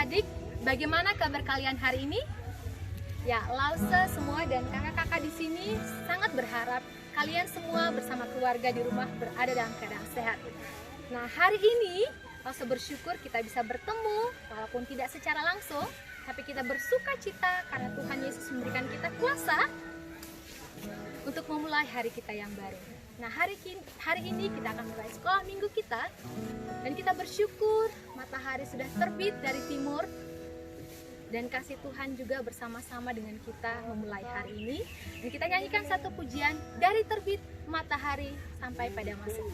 adik-adik, bagaimana kabar kalian hari ini? Ya, Lause semua dan kakak-kakak di sini sangat berharap kalian semua bersama keluarga di rumah berada dalam keadaan sehat. Nah, hari ini Lause bersyukur kita bisa bertemu walaupun tidak secara langsung, tapi kita bersuka cita karena Tuhan Yesus memberikan kita kuasa untuk memulai hari kita yang baru. Nah, hari ini kita akan mulai sekolah minggu kita, dan kita bersyukur matahari sudah terbit dari timur, dan kasih Tuhan juga bersama-sama dengan kita memulai hari ini. Dan kita nyanyikan satu pujian dari terbit matahari sampai pada masuk.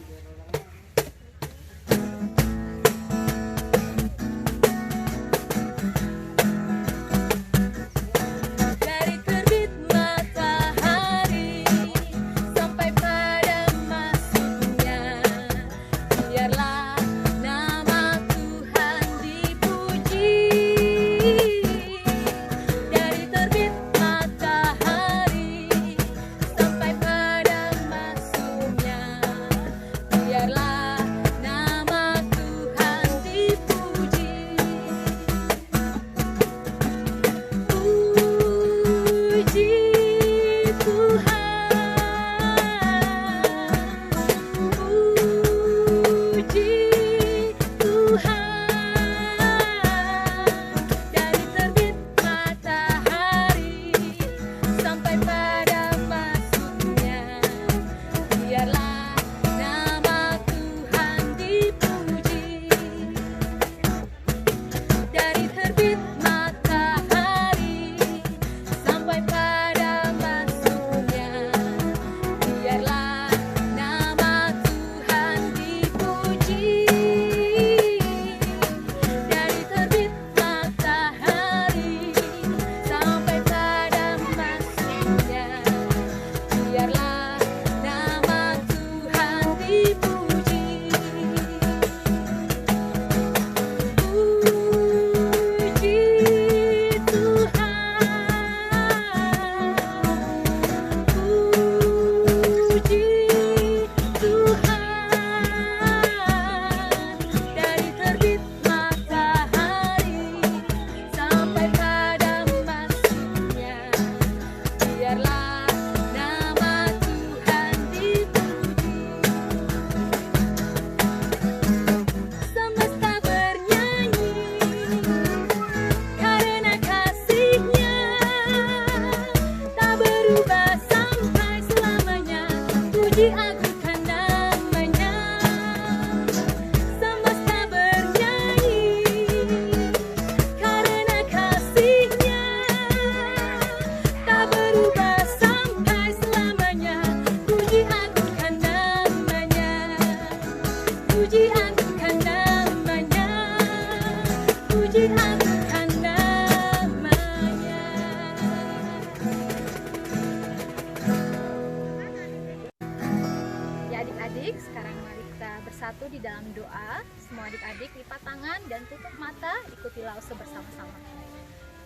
Sekarang mari kita bersatu di dalam doa. Semua adik-adik lipat tangan dan tutup mata, ikuti Lause bersama-sama.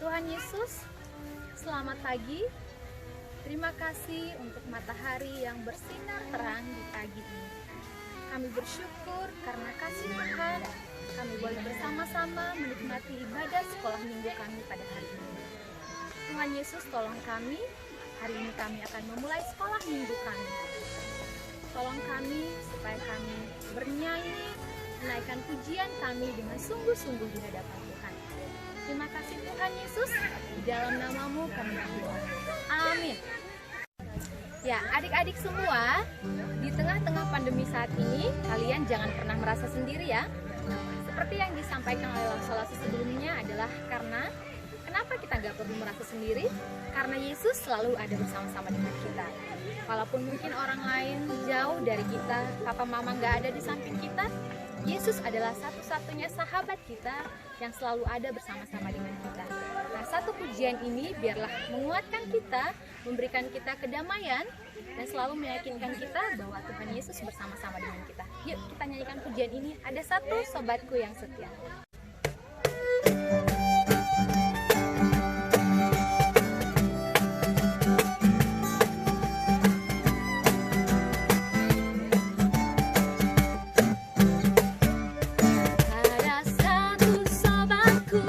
Tuhan Yesus, selamat pagi. Terima kasih untuk matahari yang bersinar terang di pagi ini. Kami bersyukur karena kasih Tuhan, kami boleh bersama-sama menikmati ibadah sekolah minggu kami pada hari ini. Tuhan Yesus, tolong kami. Hari ini kami akan memulai sekolah minggu kami. Tolong kami supaya kami bernyanyi, menaikkan pujian kami dengan sungguh-sungguh di hadapan Tuhan. Terima kasih Tuhan Yesus, di dalam nama-Mu kami berdoa. Amin. Ya, adik-adik semua, di tengah-tengah pandemi saat ini, kalian jangan pernah merasa sendiri ya. Seperti yang disampaikan oleh Lause sebelumnya adalah karena kenapa kita nggak perlu merasa sendiri? Karena Yesus selalu ada bersama-sama dengan kita. Walaupun mungkin orang lain jauh dari kita, papa mama nggak ada di samping kita, Yesus adalah satu-satunya sahabat kita yang selalu ada bersama-sama dengan kita. Nah, satu pujian ini biarlah menguatkan kita, memberikan kita kedamaian, dan selalu meyakinkan kita bahwa Tuhan Yesus bersama-sama dengan kita. Yuk kita nyanyikan pujian ini, ada satu sobatku yang setia. Ada satu sobatku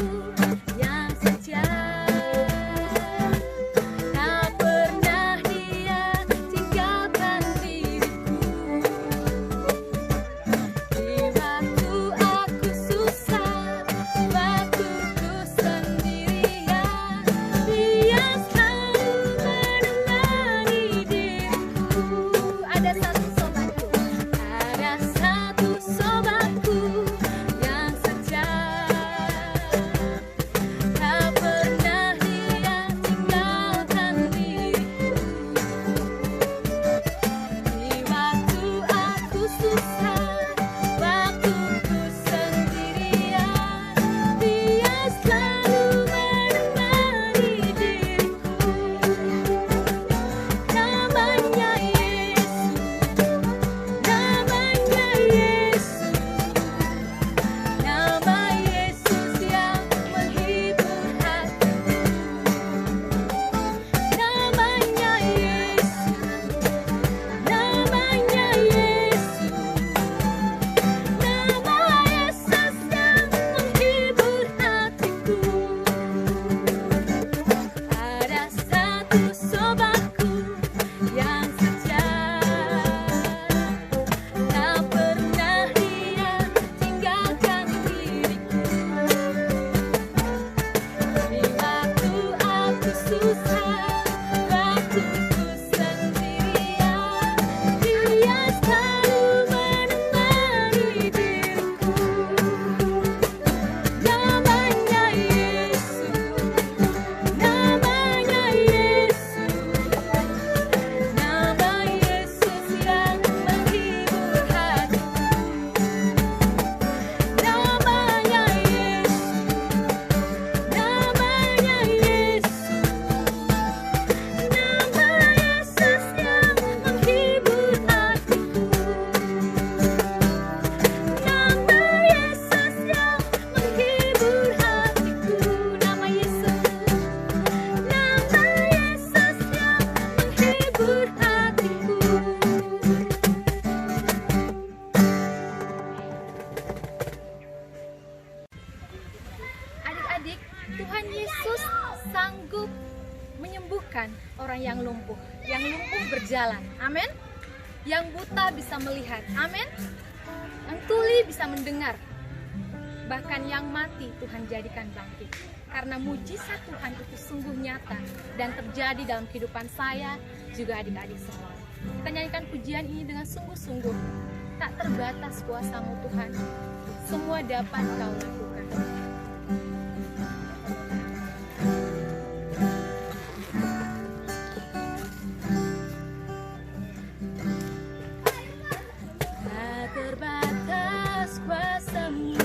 Yesus sanggup menyembuhkan orang yang lumpuh berjalan, amin. Yang buta bisa melihat, amin. Yang tuli bisa mendengar, bahkan yang mati Tuhan jadikan bangkit. Karena mujizat Tuhan itu sungguh nyata dan terjadi dalam kehidupan saya juga adik-adik semua. Kita nyanyikan pujian ini dengan sungguh-sungguh. Tak terbatas kuasa-Mu Tuhan, semua dapat Kau lakukan. Tak terbatas kuasa-Mu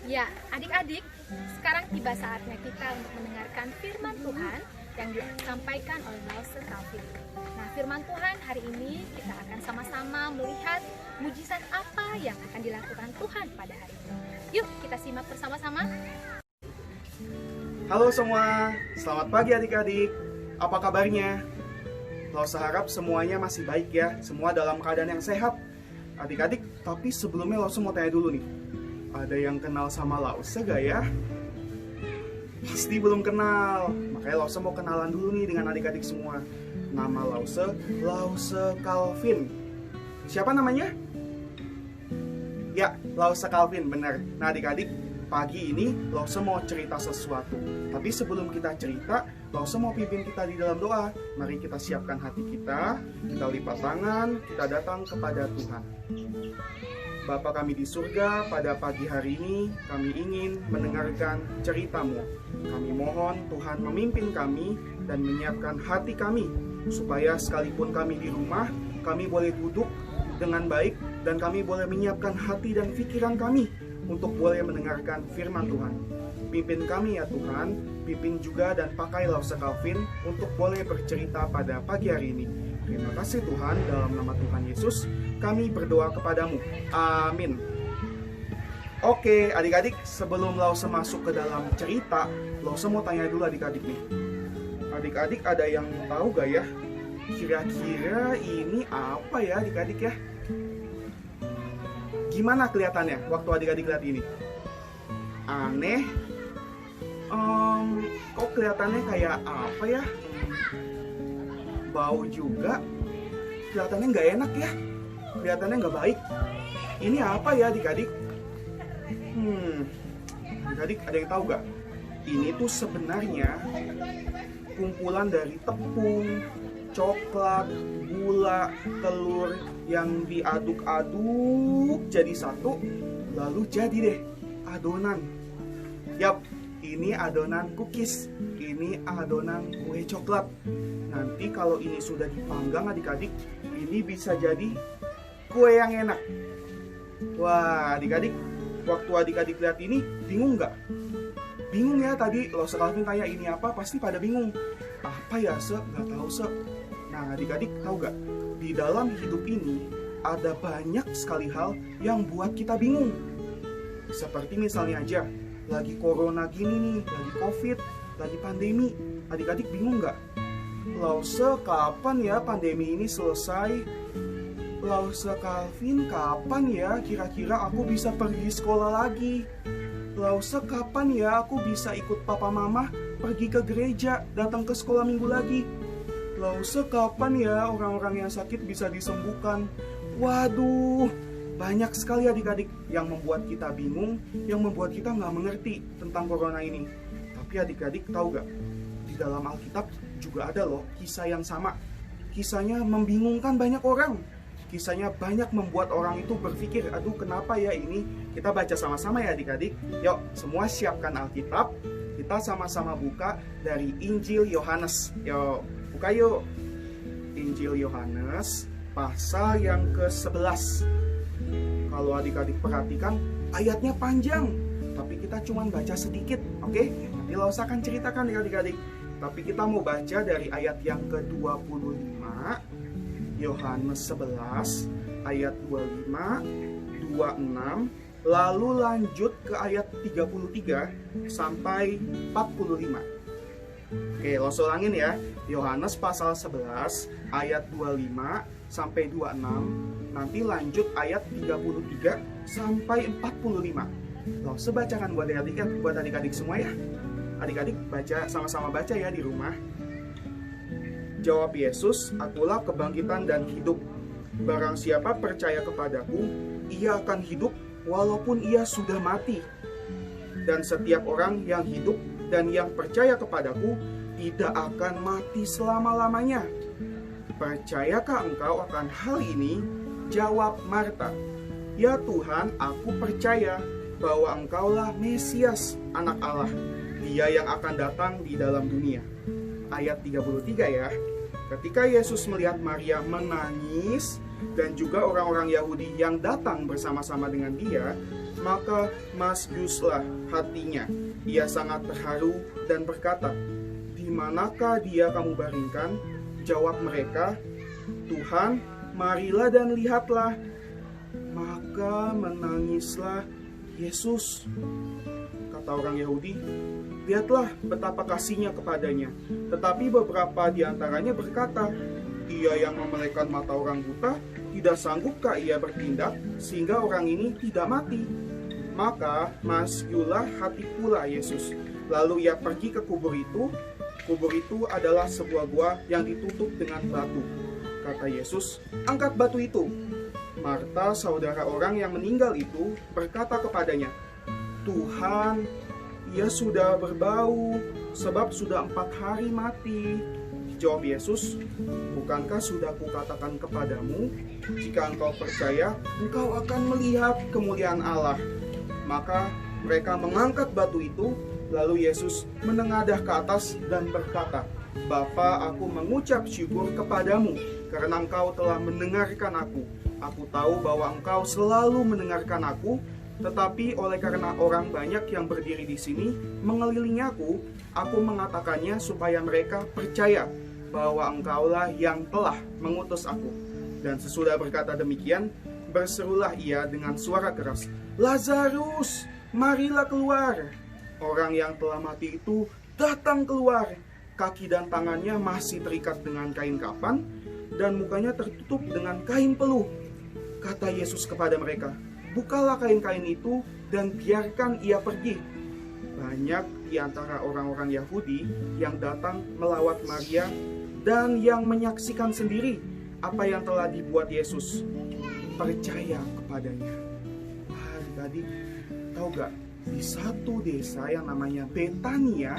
Ya, adik-adik, sekarang tiba saatnya kita untuk mendengarkan firman Tuhan yang disampaikan oleh Lause Calvin. Nah, firman Tuhan hari ini kita akan sama-sama melihat mujizat apa yang akan dilakukan Tuhan pada hari ini. Yuk, kita simak bersama-sama. Halo semua, selamat pagi adik-adik. Apa kabarnya? Lause harap semuanya masih baik ya, semua dalam keadaan yang sehat. Adik-adik, tapi sebelumnya Lause mau tanya dulu nih. Ada yang kenal sama Lause gak ya? Pasti belum kenal. Makanya Lause mau kenalan dulu nih dengan adik-adik semua. Nama Lause, Lause Calvin. Siapa namanya? Ya, Lause Calvin, benar. Nah adik-adik, pagi ini Lause mau cerita sesuatu. Tapi sebelum kita cerita, Lause mau pimpin kita di dalam doa. Mari kita siapkan hati kita lipat tangan, kita datang kepada Tuhan. Bapa kami di surga, pada pagi hari ini kami ingin mendengarkan cerita-Mu. Kami mohon Tuhan memimpin kami dan menyiapkan hati kami, supaya sekalipun kami di rumah, kami boleh duduk dengan baik dan kami boleh menyiapkan hati dan pikiran kami untuk boleh mendengarkan firman Tuhan. Pimpin kami ya Tuhan, pimpin juga dan pakai Lause Calvin untuk boleh bercerita pada pagi hari ini. Terima kasih Tuhan, dalam nama Tuhan Yesus kami berdoa kepadamu. Amin. Oke adik-adik, sebelum Lause masuk ke dalam cerita, Lause mau tanya dulu adik-adik nih. Adik-adik ada yang tahu gak ya, kira-kira ini apa ya adik-adik ya? Gimana kelihatannya waktu adik-adik lihat ini? Aneh? Kok kelihatannya kayak apa ya? Bau juga. Kelihatannya nggak enak ya? Kelihatannya nggak baik. Ini apa ya adik-adik? Adik-adik ada yang tahu gak? Ini tuh sebenarnya kumpulan dari tepung, coklat, gula, telur yang diaduk-aduk jadi satu, lalu jadi deh adonan. Yap, ini adonan cookies, ini adonan kue coklat. Nanti kalau ini sudah dipanggang adik-adik, ini bisa jadi kue yang enak. Wah adik-adik, waktu adik-adik lihat ini bingung nggak? Bingung ya tadi Lause Calvin tanya ini apa, pasti pada bingung. Apa ya Se? Nggak tahu Se. Nah adik-adik tahu gak? Di dalam hidup ini ada banyak sekali hal yang buat kita bingung. Seperti misalnya aja, lagi corona gini nih, lagi covid, lagi pandemi. Adik-adik bingung gak? Lause kapan ya pandemi ini selesai? Lause Calvin kapan ya kira-kira aku bisa pergi sekolah lagi? Lause kapan ya aku bisa ikut papa mama pergi ke gereja, datang ke sekolah minggu lagi? Lause kapan ya orang-orang yang sakit bisa disembuhkan? Waduh, banyak sekali adik-adik yang membuat kita bingung, yang membuat kita nggak mengerti tentang corona ini. Tapi adik-adik tahu gak? Di dalam Alkitab juga ada loh kisah yang sama. Kisahnya membingungkan banyak orang. Kisahnya banyak membuat orang itu berpikir, aduh kenapa ya ini? Kita baca sama-sama ya adik-adik. Yuk, semua siapkan Alkitab. Kita sama-sama buka dari Injil Yohanes. Yuk, buka yuk. Injil Yohanes pasal yang ke-11. Kalau adik-adik perhatikan, ayatnya panjang, tapi kita cuma baca sedikit, oke? Nanti Lause akan ceritakan ya adik-adik. Tapi kita mau baca dari ayat yang ke-25, Yohanes 11, ayat 25, 26, lalu lanjut ke ayat 33 sampai 45. Oke, Lause ulangin ya. Yohanes pasal 11 ayat 25 sampai 26, nanti lanjut ayat 33 sampai 45. Lause bacakan buat adik-adik semua ya. Adik-adik baca, sama-sama baca ya di rumah. Jawab Yesus, akulah kebangkitan dan hidup. Barang siapa percaya kepadaku, ia akan hidup walaupun ia sudah mati. Dan setiap orang yang hidup dan yang percaya kepadaku tidak akan mati selama-lamanya. Percayakah engkau akan hal ini? Jawab Marta, ya Tuhan, aku percaya bahwa engkaulah Mesias, anak Allah, dia yang akan datang di dalam dunia. Ayat 33 ya. Ketika Yesus melihat Maria menangis dan juga orang-orang Yahudi yang datang bersama-sama dengan dia, maka masjuslah hatinya. Ia sangat terharu dan berkata, di manakah dia kamu baringkan? Jawab mereka, Tuhan, marilah dan lihatlah. Maka menangislah Yesus. Kata orang Yahudi, lihatlah betapa kasihnya kepadanya. Tetapi beberapa di antaranya berkata, ia yang memelekkan mata orang buta, tidak sanggupkah ia bertindak sehingga orang ini tidak mati? Maka masjulah hati pula Yesus. Lalu ia pergi ke kubur itu. Kubur itu adalah sebuah gua yang ditutup dengan batu. Kata Yesus, angkat batu itu. Marta, saudara orang yang meninggal itu, berkata kepadanya, Tuhan, ia sudah berbau, sebab sudah 4 hari mati. Jawab Yesus, bukankah sudah kukatakan kepadamu, jika engkau percaya, engkau akan melihat kemuliaan Allah. Maka mereka mengangkat batu itu, lalu Yesus menengadah ke atas dan berkata, Bapa, aku mengucap syukur kepadamu, karena engkau telah mendengarkan aku. Aku tahu bahwa engkau selalu mendengarkan aku, tetapi oleh karena orang banyak yang berdiri di sini mengelilingi aku mengatakannya supaya mereka percaya bahwa engkaulah yang telah mengutus aku. Dan sesudah berkata demikian, berserulah ia dengan suara keras, Lazarus, marilah keluar. Orang yang telah mati itu datang keluar. Kaki dan tangannya masih terikat dengan kain kafan, dan mukanya tertutup dengan kain peluh. Kata Yesus kepada mereka, bukalah kain-kain itu dan biarkan ia pergi. Banyak di antara orang-orang Yahudi yang datang melawat Maria dan yang menyaksikan sendiri apa yang telah dibuat Yesus, percaya kepadanya. Wah, adik-adik, tahu gak? Di satu desa yang namanya Betania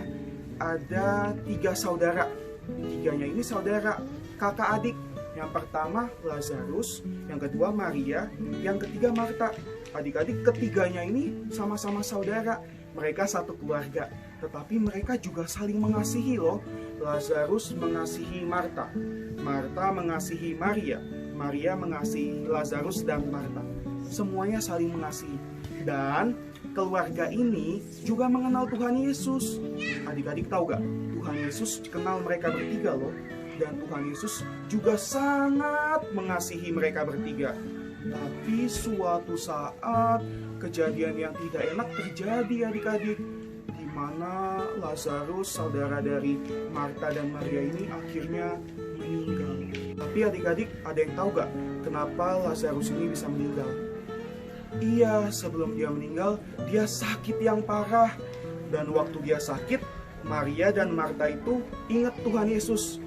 ada 3 saudara. 3-nya ini saudara, kakak adik. Yang pertama Lazarus, yang kedua Maria, yang ketiga Marta. Adik-adik, ketiganya ini sama-sama saudara. Mereka satu keluarga, tetapi mereka juga saling mengasihi loh. Lazarus mengasihi Marta, Marta mengasihi Maria, Maria mengasihi Lazarus dan Marta. Semuanya saling mengasihi. Dan keluarga ini juga mengenal Tuhan Yesus. Adik-adik tahu gak? Tuhan Yesus kenal mereka bertiga loh. Dan Tuhan Yesus juga sangat mengasihi mereka bertiga. Tapi suatu saat kejadian yang tidak enak terjadi adik-adik, di mana Lazarus, saudara dari Marta dan Maria ini akhirnya meninggal. Tapi adik-adik, ada yang tahu gak kenapa Lazarus ini bisa meninggal? Iya, sebelum dia meninggal, dia sakit yang parah. Dan waktu dia sakit, Maria dan Marta itu ingat Tuhan Yesus.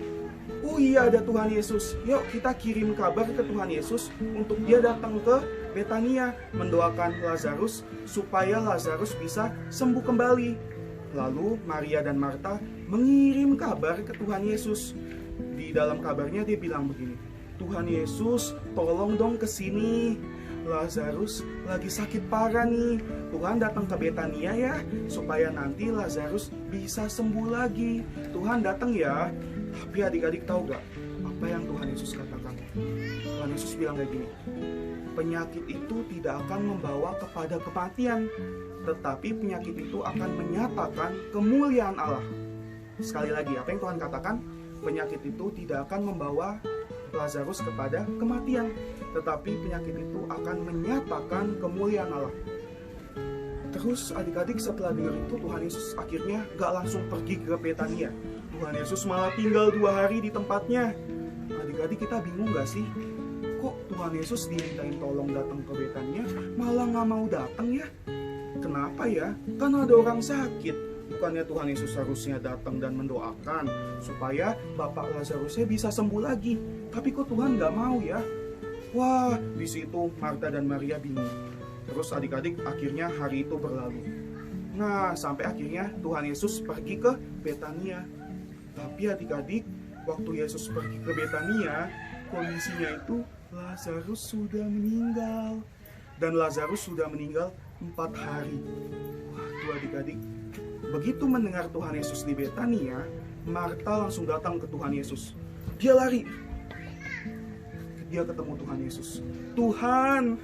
Oh iya, ada Tuhan Yesus. Yuk kita kirim kabar ke Tuhan Yesus untuk dia datang ke Betania mendoakan Lazarus supaya Lazarus bisa sembuh kembali. Lalu Maria dan Marta mengirim kabar ke Tuhan Yesus. Di dalam kabarnya dia bilang begini, Tuhan Yesus, tolong dong ke sini. Lazarus lagi sakit parah nih. Tuhan datang ke Betania ya, supaya nanti Lazarus bisa sembuh lagi. Tuhan datang ya. Tapi adik-adik tahu gak apa yang Tuhan Yesus katakan? Tuhan Yesus bilang kayak gini, penyakit itu tidak akan membawa kepada kematian, tetapi penyakit itu akan menyatakan kemuliaan Allah. Sekali lagi, apa yang Tuhan katakan? Penyakit itu tidak akan membawa Lazarus kepada kematian, tetapi penyakit itu akan menyatakan kemuliaan Allah. Terus adik-adik setelah dengar itu, Tuhan Yesus akhirnya gak langsung pergi ke Betania. Tuhan Yesus malah tinggal 2 hari di tempatnya. Adik-adik, kita bingung gak sih? Kok Tuhan Yesus dimintain tolong datang ke Betania malah gak mau datang ya? Kenapa ya? Kan ada orang sakit. Bukannya Tuhan Yesus harusnya datang dan mendoakan supaya Bapak Lazarusnya bisa sembuh lagi. Tapi kok Tuhan gak mau ya? Wah, di situ Marta dan Maria bingung. Terus adik-adik, akhirnya hari itu berlalu. Nah, sampai akhirnya Tuhan Yesus pergi ke Betania. Tapi adik-adik, waktu Yesus pergi ke Betania, kondisinya itu Lazarus sudah meninggal. Dan Lazarus sudah meninggal 4 hari. Waduh adik-adik, begitu mendengar Tuhan Yesus di Betania, Marta langsung datang ke Tuhan Yesus. Dia lari. Dia ketemu Tuhan Yesus. Tuhan,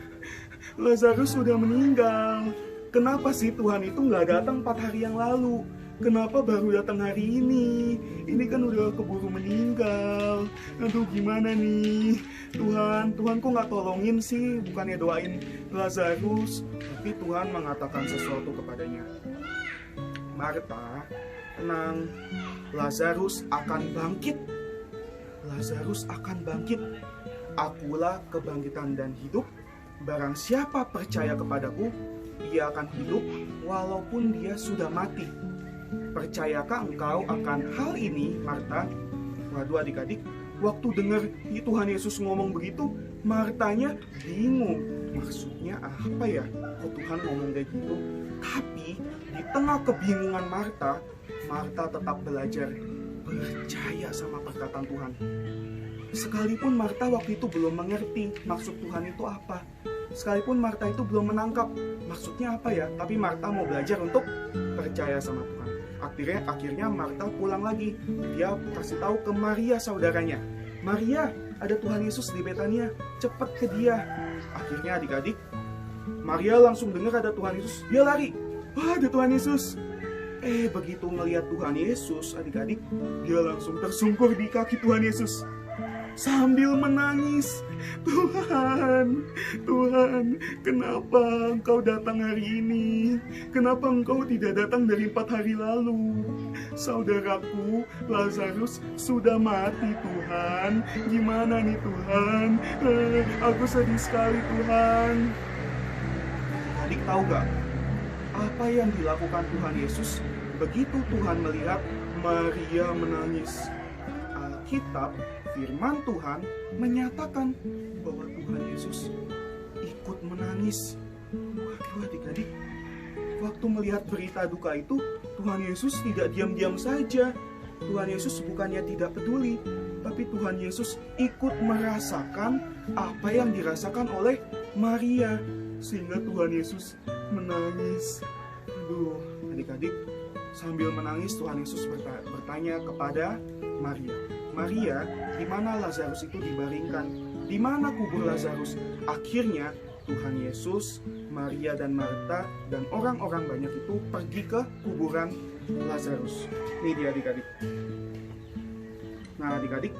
Lazarus sudah meninggal. Kenapa sih Tuhan itu nggak datang 4 hari yang lalu? Kenapa baru datang hari ini? Ini kan udah keburu meninggal. Aduh, gimana nih? Tuhan kok nggak tolongin sih? Bukannya doain Lazarus, tapi Tuhan mengatakan sesuatu kepadanya. Marta, tenang. Lazarus akan bangkit. Lazarus akan bangkit. Akulah kebangkitan dan hidup. Barang siapa percaya kepadaku, ia akan hidup walaupun dia sudah mati. Percayakah engkau akan hal ini, Marta? Waduh adik-adik, waktu dengar Tuhan Yesus ngomong begitu, Martanya bingung. Maksudnya apa ya? Kok Tuhan ngomong kayak gitu? Tapi di tengah kebingungan Marta, Marta tetap belajar percaya sama perkataan Tuhan. Sekalipun Marta waktu itu belum mengerti maksud Tuhan itu apa, sekalipun Marta itu belum menangkap maksudnya apa ya, tapi Marta mau belajar untuk percaya sama Tuhan. Akhirnya Marta pulang lagi. Dia kasih tahu ke Maria saudaranya, Maria, ada Tuhan Yesus di Betania, cepat ke dia. Akhirnya adik-adik, Maria langsung dengar ada Tuhan Yesus, dia lari. Wah, ada Tuhan Yesus. Begitu melihat Tuhan Yesus, adik-adik, dia langsung tersungkur di kaki Tuhan Yesus sambil menangis. Tuhan, Tuhan, kenapa Engkau datang hari ini? Kenapa Engkau tidak datang dari 4 hari lalu? Saudaraku Lazarus sudah mati, Tuhan. Gimana nih, Tuhan? Aku sedih sekali, Tuhan. Adik tahu gak apa yang dilakukan Tuhan Yesus begitu Tuhan melihat Maria menangis? Alkitab, firman Tuhan menyatakan bahwa Tuhan Yesus ikut menangis. Waduh adik-adik, waktu melihat berita duka itu, Tuhan Yesus tidak diam-diam saja. Tuhan Yesus bukannya tidak peduli, tapi Tuhan Yesus ikut merasakan apa yang dirasakan oleh Maria, sehingga Tuhan Yesus menangis. Aduh adik-adik, sambil menangis Tuhan Yesus bertanya kepada Maria, Maria, di mana Lazarus itu dibaringkan? Di mana kubur Lazarus? Akhirnya Tuhan Yesus, Maria dan Marta dan orang-orang banyak itu pergi ke kuburan Lazarus. Ini dia adik-adik. Nah adik-adik,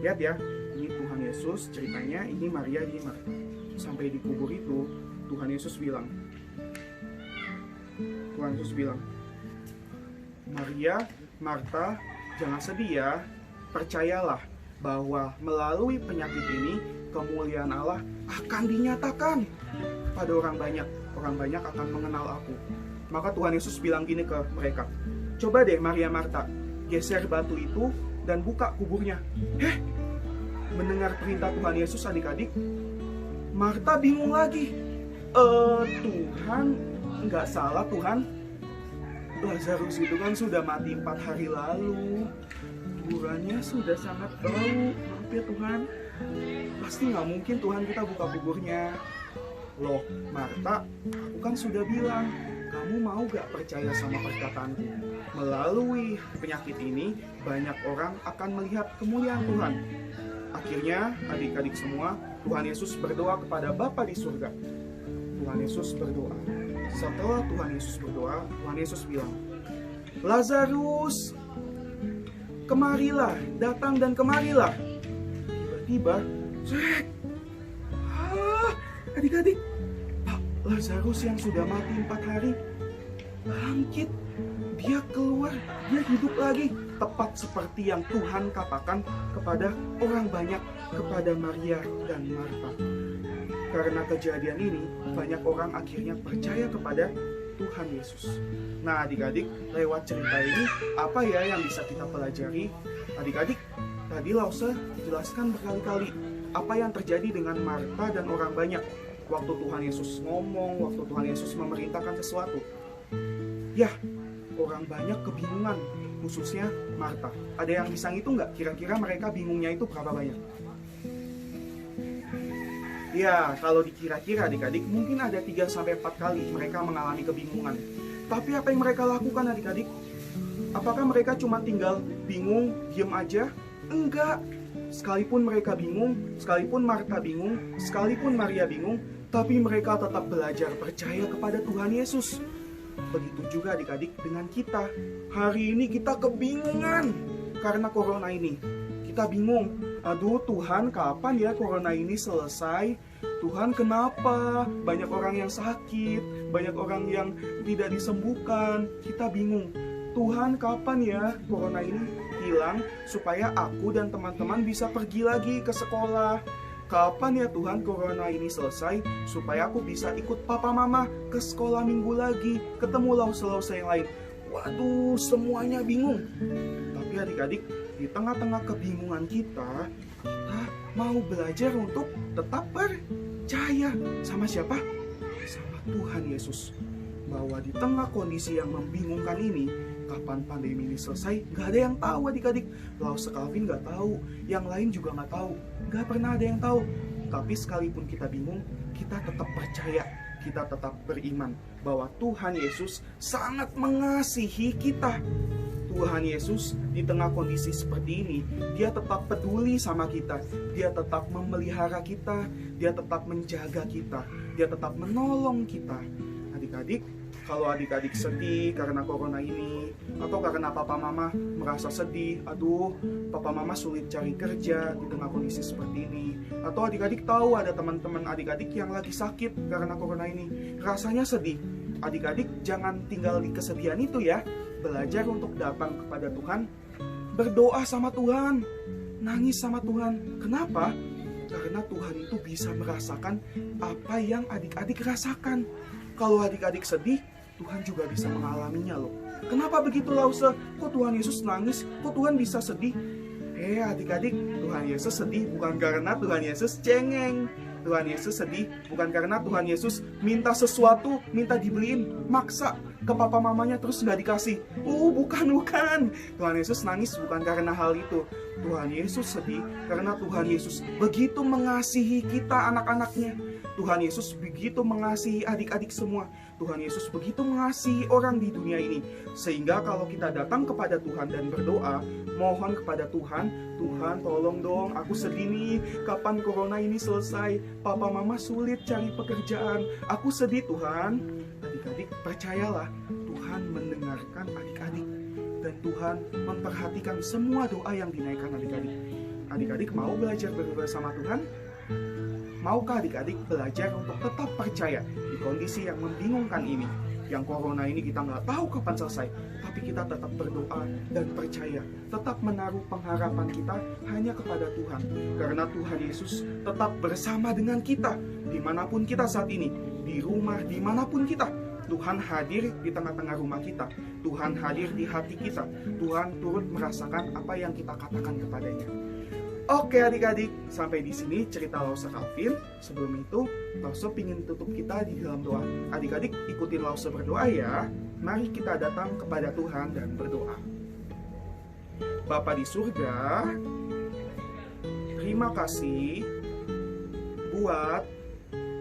lihat ya, ini Tuhan Yesus ceritanya, ini Maria, ini Marta. Sampai di kubur itu, Tuhan Yesus bilang, Maria, Marta, jangan sedih ya. Percayalah bahwa melalui penyakit ini kemuliaan Allah akan dinyatakan pada orang banyak. Orang banyak akan mengenal aku. Maka Tuhan Yesus bilang gini ke mereka, coba deh Maria, Marta, geser batu itu dan buka kuburnya. Mendengar perintah Tuhan Yesus adik-adik, Marta bingung lagi. Tuhan, nggak salah Tuhan, Lazarus itu kan sudah mati 4 hari lalu. Kuburannya sudah sangat bau. Maaf ya Tuhan, pasti nggak mungkin Tuhan kita buka kuburnya. Loh Marta, aku kan sudah bilang, kamu mau gak percaya sama perkataanku? Melalui penyakit ini, banyak orang akan melihat kemuliaan Tuhan. Akhirnya adik-adik semua, Tuhan Yesus berdoa kepada Bapa di surga. Tuhan Yesus berdoa. Setelah Tuhan Yesus berdoa, Tuhan Yesus bilang, Lazarus, kemarilah, datang dan kemarilah. Tiba-tiba, adik-adik, Pak Lazarus yang sudah mati 4 hari, bangkit. Dia keluar, dia hidup lagi. Tepat seperti yang Tuhan katakan kepada orang banyak, kepada Maria dan Marta. Karena kejadian ini, banyak orang akhirnya percaya kepada Tuhan Yesus. Nah adik-adik, lewat cerita ini, apa ya yang bisa kita pelajari? Adik-adik, tadi Lause jelaskan berkali-kali apa yang terjadi dengan Marta dan orang banyak waktu Tuhan Yesus ngomong, waktu Tuhan Yesus memerintahkan sesuatu. Ya, orang banyak kebingungan, khususnya Marta. Ada yang bisa ngitung nggak? Kira-kira mereka bingungnya itu berapa banyak? Ya, kalau dikira-kira adik-adik, mungkin ada 3-4 kali mereka mengalami kebingungan. Tapi apa yang mereka lakukan adik-adik? Apakah mereka cuma tinggal bingung, diam aja? Enggak. Sekalipun mereka bingung, sekalipun Marta bingung, sekalipun Maria bingung, tapi mereka tetap belajar percaya kepada Tuhan Yesus. Begitu juga adik-adik dengan kita. Hari ini kita kebingungan karena corona ini. Kita bingung, aduh Tuhan kapan ya corona ini selesai? Tuhan kenapa? Banyak orang yang sakit, banyak orang yang tidak disembuhkan. Kita bingung, Tuhan kapan ya corona ini hilang supaya aku dan teman-teman bisa pergi lagi ke sekolah? Kapan ya Tuhan corona ini selesai supaya aku bisa ikut papa mama ke sekolah minggu lagi, ketemu lause-lause yang lain? Waduh, semuanya bingung. Tapi adik-adik, di tengah-tengah kebingungan kita mau belajar untuk tetap percaya sama siapa? Sama Tuhan Yesus. bahwa di tengah kondisi yang membingungkan ini, kapan pandemi ini selesai, nggak ada yang tahu adik-adik. Lause Calvin nggak tahu, yang lain juga nggak tahu, nggak pernah ada yang tahu. Tapi sekalipun kita bingung, kita tetap percaya, kita tetap beriman bahwa Tuhan Yesus sangat mengasihi kita. Tuhan Yesus di tengah kondisi seperti ini, Dia tetap peduli sama kita, Dia tetap memelihara kita, Dia tetap menjaga kita, Dia tetap menolong kita. Adik-adik, kalau adik-adik sedih karena corona ini, atau karena papa mama merasa sedih, aduh papa mama sulit cari kerja di tengah kondisi seperti ini, atau adik-adik tahu ada teman-teman adik-adik yang lagi sakit karena corona ini, rasanya sedih. Adik-adik jangan tinggal di kesedihan itu ya. Belajar untuk datang kepada Tuhan, berdoa sama Tuhan, nangis sama Tuhan. Kenapa? Karena Tuhan itu bisa merasakan apa yang adik-adik rasakan. Kalau adik-adik sedih, Tuhan juga bisa mengalaminya loh. Kenapa begitu Lause? Kok Tuhan Yesus nangis? Kok Tuhan bisa sedih? Adik-adik, Tuhan Yesus sedih bukan karena Tuhan Yesus cengeng. Tuhan Yesus sedih bukan karena Tuhan Yesus minta sesuatu, minta dibeliin, maksa ke papa mamanya terus nggak dikasih. Bukan. Tuhan Yesus nangis bukan karena hal itu. Tuhan Yesus sedih karena Tuhan Yesus begitu mengasihi kita anak-anaknya. Tuhan Yesus begitu mengasihi adik-adik semua. Tuhan Yesus begitu mengasihi orang di dunia ini. Sehingga kalau kita datang kepada Tuhan dan berdoa, mohon kepada Tuhan, Tuhan tolong dong, aku sedih nih, kapan corona ini selesai? Papa mama sulit cari pekerjaan, aku sedih Tuhan. Adik-adik percayalah, Tuhan mendengarkan adik-adik. Dan Tuhan memperhatikan semua doa yang dinaikkan adik-adik. Adik-adik mau belajar berdoa sama Tuhan? Maukah adik-adik belajar untuk tetap percaya di kondisi yang membingungkan ini? Yang corona ini kita nggak tahu kapan selesai, tapi kita tetap berdoa dan percaya, tetap menaruh pengharapan kita hanya kepada Tuhan. Karena Tuhan Yesus tetap bersama dengan kita, dimanapun kita saat ini, di rumah, dimanapun kita. Tuhan hadir di tengah-tengah rumah kita, Tuhan hadir di hati kita, Tuhan turut merasakan apa yang kita katakan kepadanya. Oke adik-adik, sampai di sini cerita Lause Calvin. Sebelum itu, Lause ingin tutup kita di dalam doa. Adik-adik ikutin Lause berdoa ya. Mari kita datang kepada Tuhan dan berdoa. Bapa di surga, terima kasih buat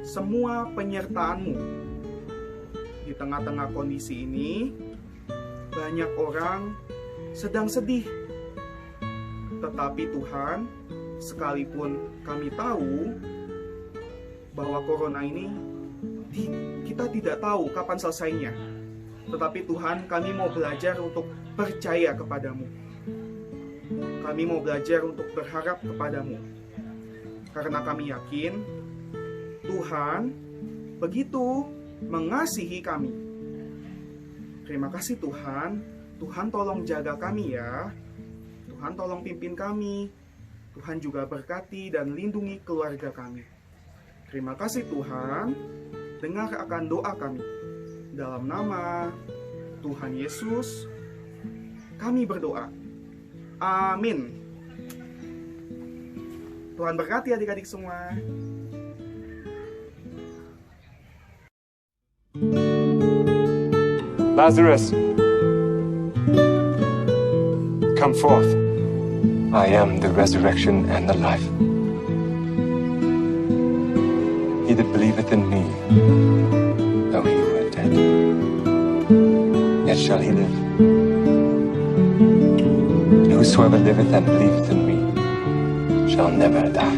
semua penyertaan-Mu. Di tengah-tengah kondisi ini, banyak orang sedang sedih. Tetapi Tuhan, sekalipun kami tahu bahwa corona ini kita tidak tahu kapan selesainya. Tetapi Tuhan, kami mau belajar untuk percaya kepadamu. Kami mau belajar untuk berharap kepadamu. Karena kami yakin Tuhan begitu mengasihi kami. Terima kasih Tuhan. Tuhan tolong jaga kami ya. Tuhan tolong pimpin kami. Tuhan juga berkati dan lindungi keluarga kami. Terima kasih Tuhan. Dengar akan doa kami. Dalam nama Tuhan Yesus, kami berdoa. Amin. Tuhan berkati adik-adik semua. Lazarus, come forth. I am the resurrection and the life. He that believeth in me, though he were dead, yet shall he live. And whosoever liveth and believeth in me shall never die.